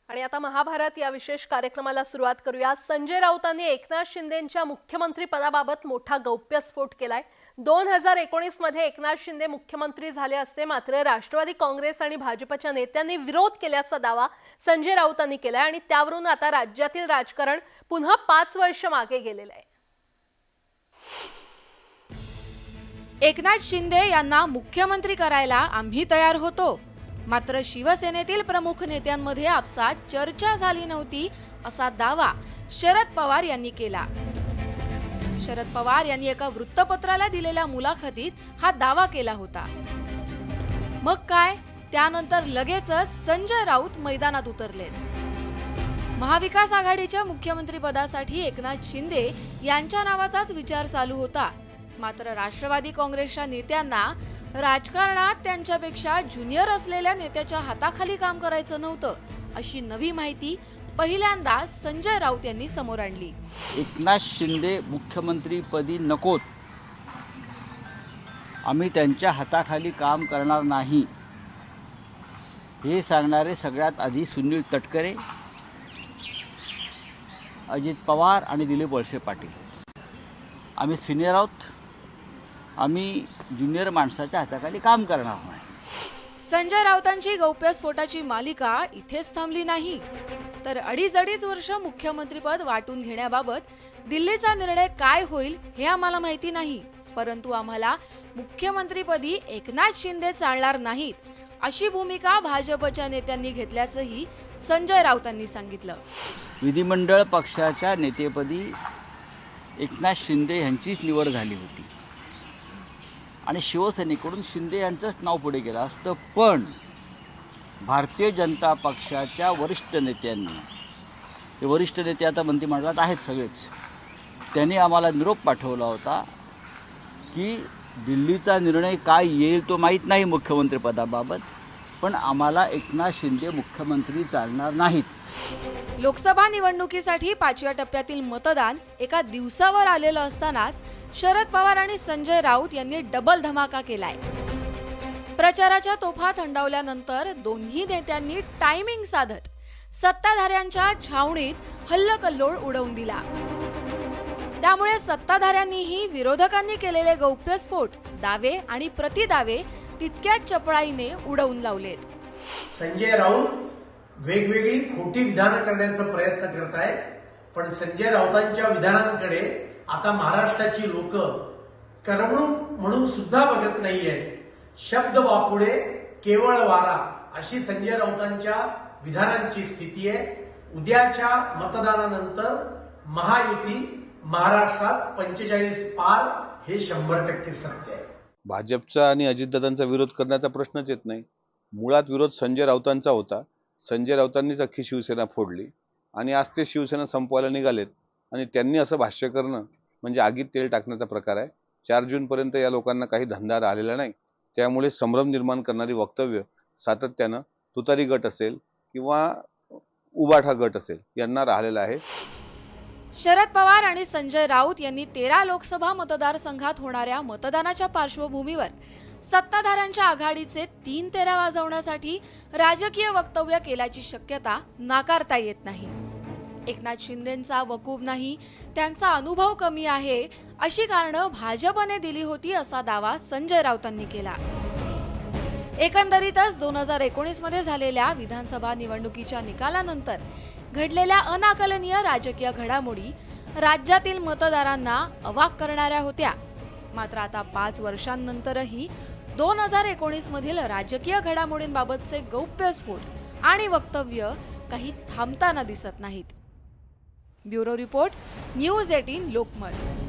आणि आता महाभारत या विशेष कार्यक्रमाला सुरुवात करूया। संजय राऊतांनी एकनाथ शिंदेंच्या मुख्यमंत्री पदाबाबत मोठा गौप्यस्फोट केलाय। 2019 मध्ये एकनाथ शिंदे मुख्यमंत्री झाले असते, मात्र राष्ट्रवादी काँग्रेस आणि भाजपच्या नेत्यांनी विरोध केल्याचा दावा संजय राऊतांनी केलाय आणि त्यावरून आता राज्यातील राजकारण पुन्हा 5 वर्ष मागे गेलेले आहे। एकनाथ शिंदे यांना मुख्यमंत्री करायला आम्ही तयार होतो, मात्र शिवसेनेतील प्रमुख नेत्यांमध्ये आपसात चर्चा झाली नव्हती असा दावा शरद पवार यांनी केला। शरद पवार यांनी एका वृत्तपत्राला दिलेल्या मुलाखतीत हा दावा केला होता। मग काय, त्यानंतर लगेचच संजय राऊत मैदानात उतरलेत। महाविकास आघाडीच्या मुख्यमंत्री पदासाठी एकनाथ शिंदे यांच्या नावाचाच विचार चालू होता, मात्र राष्ट्रवादी काँग्रेसच्या नेत्यांना राजकारणात त्यांच्यापेक्षा ज्युनियर असलेल्या नेत्याच्या हाताखाली काम करायचं नव्हतं अशी नवी माहिती पहिल्यांदा संजय राऊत यांनी समोर आणली। एकनाथ शिंदे मुख्यमंत्रीपदी नकोत, आम्ही त्यांच्या हाताखाली काम करणार नाही हे सांगणारे सगळ्यात आधी सुनील तटकरे, अजित पवार आणि दिलीप वळसे पाटील। आम्ही सिनियर आहोत, आम्ही ज्युनियर माणसाच्या हाताखाली काम करणार नाही। संजय राऊतांची गौप्यस्फोटाची मालिका इथेच थांबली नाही, तर अडीच वर्ष मुख्यमंत्रीपद वाटून घेण्याबाबत दिल्लीचा निर्णय काय होईल हे आम्हाला माहिती नाही, परंतु आम्हाला मुख्यमंत्रीपदी एकनाथ शिंदे चालणार नाहीत अशी भूमिका भाजपच्या नेत्यांनी घेतल्याचंही संजय राऊतांनी सांगितलं। विधिमंडळ पक्षाच्या नेतेपदी एकनाथ शिंदे यांचीच निवड झाली होती आणि शिवसेनेकडून शिंदे यांचंच नाव पुढे गेलं असतं, पण भारतीय जनता पक्षाच्या वरिष्ठ नेत्यांनी, हे वरिष्ठ नेते आता मंत्रिमंडळात आहेत सगळेच, त्यांनी आम्हाला निरोप पाठवला होता की दिल्लीचा निर्णय काय येईल तो माहीत नाही मुख्यमंत्रीपदाबाबत, पण आम्हाला एकनाथ शिंदे मुख्यमंत्री चालणार नाहीत। लोकसभा निवडणुकीसाठी 5व्या टप्प्यातील मतदान एका दिवसावर आलेलं असतानाच शरद पवार आणि संजय राऊत यांनी डबल धमाका केलाय। प्रचाराच्या तोफा थंडावल्यानंतर दोन्ही नेत्यांनी टायमिंग साधत सत्ताधाऱ्यांच्या छावणीत हल्लकल्लोळ उडवून दिला। त्यामुळे सत्ताधाऱ्यांनीही विरोधकांनी केलेले गौप्यस्फोट, दावे आणि प्रतिदावे तितक्याच चपळाईने उडवून लावलेत। संजय राऊत वेगवेगळी खोटी विधानं करण्याचा प्रयत्न करत आहेत, पण संजय राऊतांच्या विधानांकडे आता महाराष्ट्राची लोक करमणूक म्हणून सुद्धा बघत नाहीयेत। शब्द बापुडे केवळ वारा अशी संजय राऊतांच्या विधानांची स्थिती आहे। उद्याच्या मतदानानंतर महायुती महाराष्ट्रात 45 पार हे 100% सत्य आहे। भाजपचा आणि अजितदादांचा विरोध करण्याचा प्रश्नच येत नाही। मुळात विरोध संजय राऊतांचा होता। संजय राऊतांनीच अख्खी शिवसेना फोडली आणि आज ते शिवसेना संपवायला निघालेत आणि त्यांनी असं भाष्य करणं म्हणजे आगीत तेल टाकण्याचा प्रकार आहे। 4 जूनपर्यंत या लोकांना काही धंदा राहिलेला नाही, त्यामुळे संभ्रम निर्माण करणारी वक्तव्य सातत्यानं तुतारी गट असेल किंवा उबाठा गट असेल यांना राहिलेला आहे। शरद पवार आणि संजय राऊत यांनी 13 लोकसभा मतदारसंघात होणाऱ्या मतदानाच्या पार्श्वभूमीवर सत्ताधाऱ्यांच्या आघाडीचे 3 तेरा वाजवण्यासाठी राजकीय वक्तव्य केल्याची शक्यता नाकारता येत नाही। एकनाथ शिंदेंचा वकूफ नाही, त्यांचा अनुभव कमी आहे अशी कारणं भाजपने दिली होती असा दावा संजय राऊतांनी केला। एकंदरीतच 2019 मध्ये झालेल्या विधानसभा निवडणुकीच्या निकालानंतर घडलेल्या अनाकलनीय राजकीय घडामोडी राज्यातील मतदारांना अवाक करणाऱ्या होत्या, मात्र आता 5 वर्षांनंतरही 2019 मधील राजकीय घडामोडींबाबतचे गौप्यस्फोट आणि वक्तव्य काही थांबताना दिसत नाहीत। Bureau report, news 18 Lokmat.